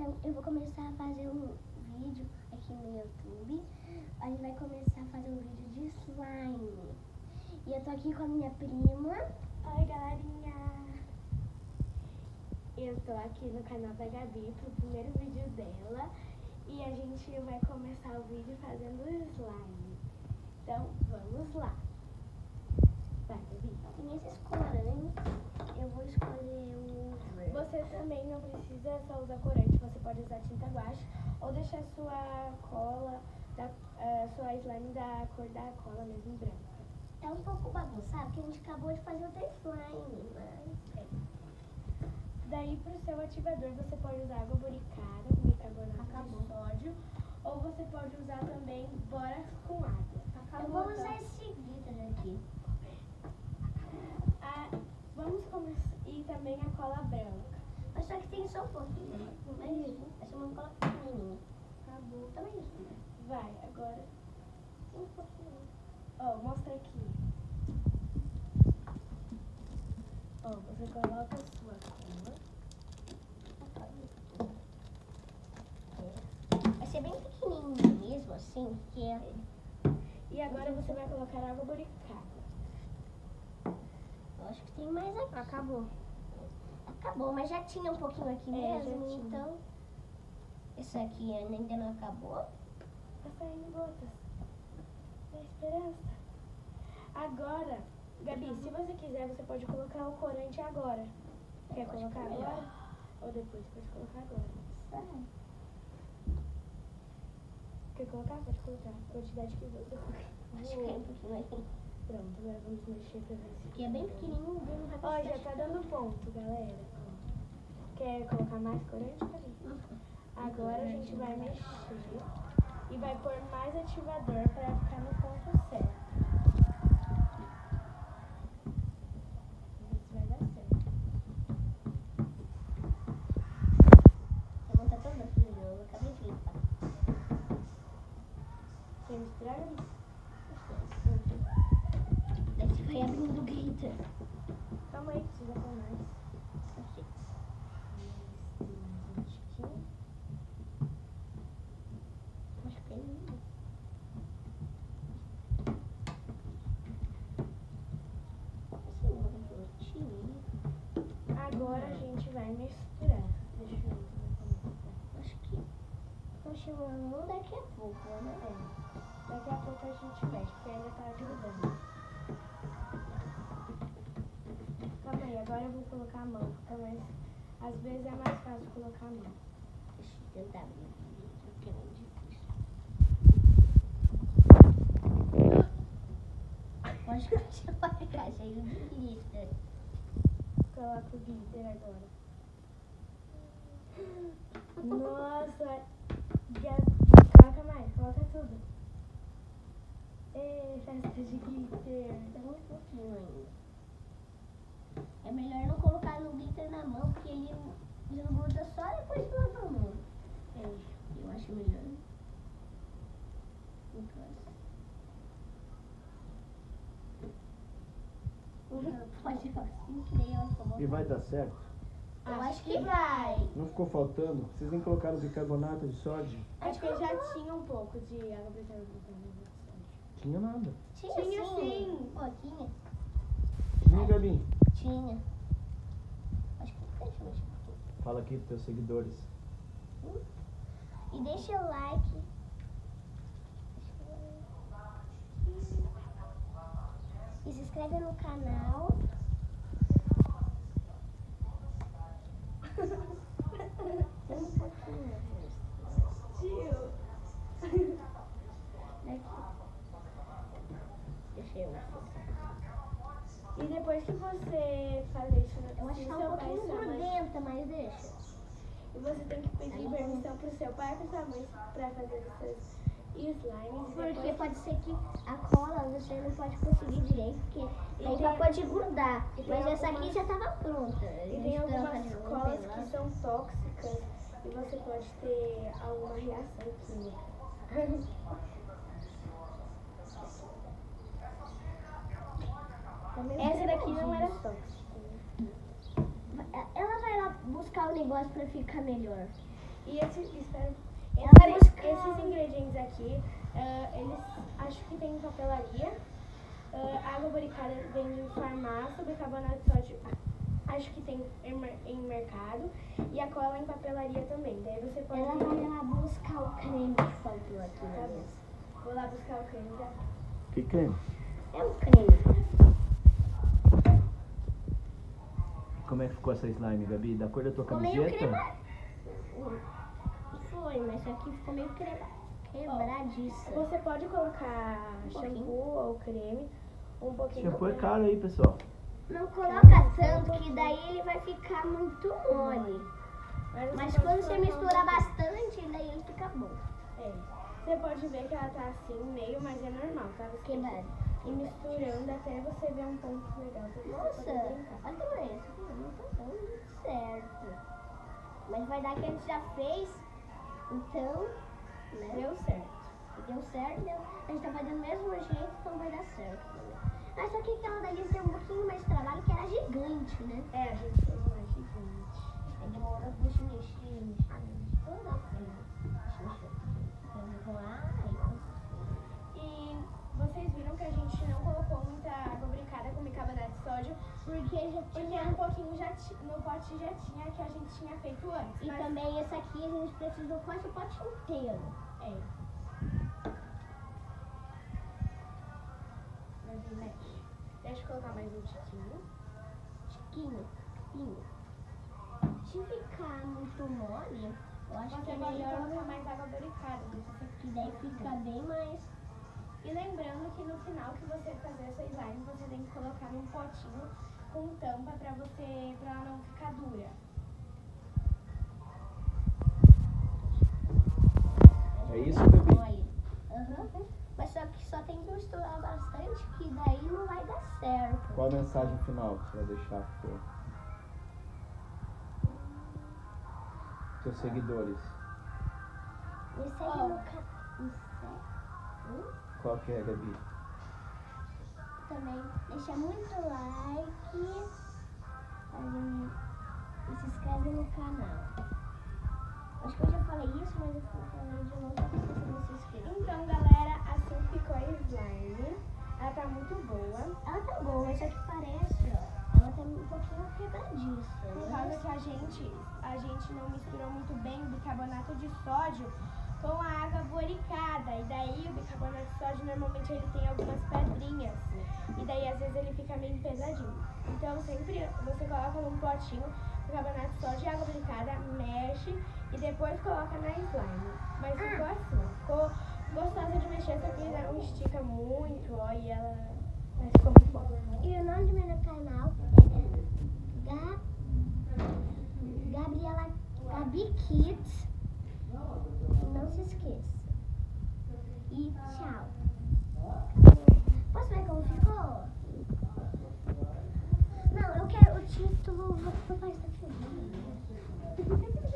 Então eu vou começar a fazer um vídeo aqui no YouTube. A gente vai começar a fazer um vídeo de slime. E eu tô aqui com a minha prima. Oi, galerinha! Eu tô aqui no canal da Gabi pro primeiro vídeo dela. E a gente vai começar o vídeo fazendo slime. Então, vamos lá. Vai, Gabi. E esses corantes, eu vou escolher o verde. Você também não precisa só usar corante. Você pode usar tinta guache ou deixar sua cola, sua slime da cor da cola mesmo, branca. É um pouco bagunçado, porque a gente acabou de fazer outra slime, mas... Daí, pro seu ativador, você pode usar água boricada, bicarbonato de sódio, ou você pode usar também bórax com água. Eu vou usar esse glitter aqui. Vamos começar. E também a cola branca. Mas só que tem só um pouquinho, né? Mas essa é uma cola pequenininha. Acabou. Também isso, né? Vai, agora. Um pouquinho. Ó, mostra aqui. Ó, você coloca a sua cola. Vai ser bem pequenininho mesmo, assim, porque... E agora você vai colocar água boricada. Eu acho que tem mais aqui. Acabou. Acabou, mas já tinha um pouquinho aqui mesmo, então... Esse aqui ainda não acabou. Tá saindo gotas. Da esperança. Agora, Gabi, se você quiser, você pode colocar o corante agora. Quer colocar agora? Ou depois? Pode colocar agora. Quer colocar? Pode colocar. A quantidade que você Acho que é um pouquinho aqui. Pronto, agora vamos mexer pra ver se... Porque é bem pequenininho, bem rápido. Ó, já tá dando ponto, galera. Quer colocar mais corante, Gabi? Agora a gente vai mexer e vai pôr mais ativador para ficar no ponto certo. Vamos ver se vai dar certo. A mão tá toda suja, eu acabei de limpar. Quer misturar, Gabi? Daí você vai abrindo o glitter. Calma aí, precisa pôr mais. Aqui. Acho que é lindo. Agora a gente vai misturar. Deixa eu ver como é que tá. Acho que estão chamando daqui a pouco, né? Daqui a pouco a gente mexe, porque ainda tá grudando. Calma aí, agora eu vou colocar a mão, porque às vezes é mais fácil colocar a mão. Deixa eu tentar abrir o glitter, porque é muito difícil. Pode continuar ficar cheio de glitter. Coloca o glitter agora. Nossa! Coloca mais, coloca tudo. Festa de glitter. Tem muito pouquinho ainda. É melhor não colocar no glitter na mão, porque ele desgruda só depois de lavar a mão. Eu acho melhor. Pode fazer assim, que daí ela ficou. E vai dar certo? Eu acho que vai. Não ficou faltando? Vocês nem colocaram bicarbonato de sódio? Acho que já tinha um pouco de água bicarbonato. Tinha nada. Tinha sim. Pô, tinha. Tinha, Gabi? Tinha. Acho que deixa eu mexer um pouquinho. Fala aqui pros teus seguidores. E deixa o like. E se inscreve no canal. Tem um pouquinho. Tio! Deixa eu E depois que você fazer isso Eu acho que tá um pouquinho grudenta, mas deixa. E você tem que pedir permissão pro seu pai e pra sua mãe pra fazer os seus slimes. Porque pode ser que a cola você não pode conseguir direito, porque aí já pode grudar. Mas essa aqui já tava pronta. E tem algumas colas que são tóxicas e você pode ter alguma reação química. Essa daqui não era tóxica. Ela vai lá buscar o negócio pra ficar melhor. E espera, Ela vai buscar. esses ingredientes aqui, eles acho que tem em papelaria. Água boricada vende em farmácia, bicarbonato de sódio acho que tem em mercado. E a cola em papelaria também. Daí você pode. Ela vai lá buscar o creme que faltou aqui na Tá bom. mesa. Vou lá buscar o creme, tá? Que creme? É um creme. Como é que ficou essa slime, Gabi? Da cor da tua Ficou meio camiseta? crema. Foi, mas isso aqui ficou meio quebradiça. Você pode colocar pouquinho. shampoo ou creme, um pouquinho. Shampoo é caro aí, pessoal. Não coloca tanto que daí ele vai ficar muito mole. Mas você quando pode você colocar mistura bastante, daí ele fica bom. Você pode ver que ela tá assim, meio, mas é normal, tá? Você Quebrado. E misturando até você ver um ponto legal. pra você Nossa, poder brincar. olha também, isso aqui não tá dando certo. Mas vai dar que a gente já fez, então, né? Deu certo. Deu certo, a gente tá fazendo do mesmo jeito, então vai dar certo também. Mas só que aquela dali tem um pouquinho mais de trabalho, que era gigante, né? É, a gente fez uma gigante. Aí demorou pra mexer, toda a coisa. Vamos lá, E vocês viram que a gente não colocou muita água brincada com bicarbonato de sódio, porque já porque tinha. um pouquinho no pote já tinha que a gente tinha feito antes. E mas- também esse aqui a gente precisou quase o pote inteiro. É. Mas mexe. Deixa eu colocar mais um tiquinho. Tiquinho, tiquinho. Se ficar muito mole, eu acho que Você é pode melhor colocar mais água boricada. que daí fica bem mais. E lembrando que no final que você fazer essa slime, você tem que colocar num potinho com tampa pra ela não ficar dura. É isso, Gabi? Mole. Aham. Mas só que só tem que misturar bastante, que daí não vai dar certo. Qual a mensagem final que você vai deixar pro seus seguidores? Me segue Ó. no canal. Qual que é, Gabi? Também deixa muito like e se inscreve no canal. Acho que eu já falei isso, mas eu falei de novo pra você se inscrever. Então, galera, assim ficou a slime. Ela tá muito boa. Ela tá boa, mas só que parece, ó. Ela tá um pouquinho quebradiça. Por né? causa que a gente não misturou muito bem o bicarbonato de sódio com a água boricada. E daí o bicarbonato de sódio normalmente ele tem algumas pedrinhas. E daí às vezes ele fica meio pesadinho. Então sempre você coloca num potinho bicarbonato de sódio e água boricada, mexe e depois coloca na slime. Mas ficou assim, ficou gostosa de mexer, só que não estica muito, ó, e ela. Mas ficou muito bom. E o nome do meu canal é Gabriela Gabi Kids. Não se esqueça. E tchau. Posso ver como ficou? Não, eu quero o título. Papai está filmando.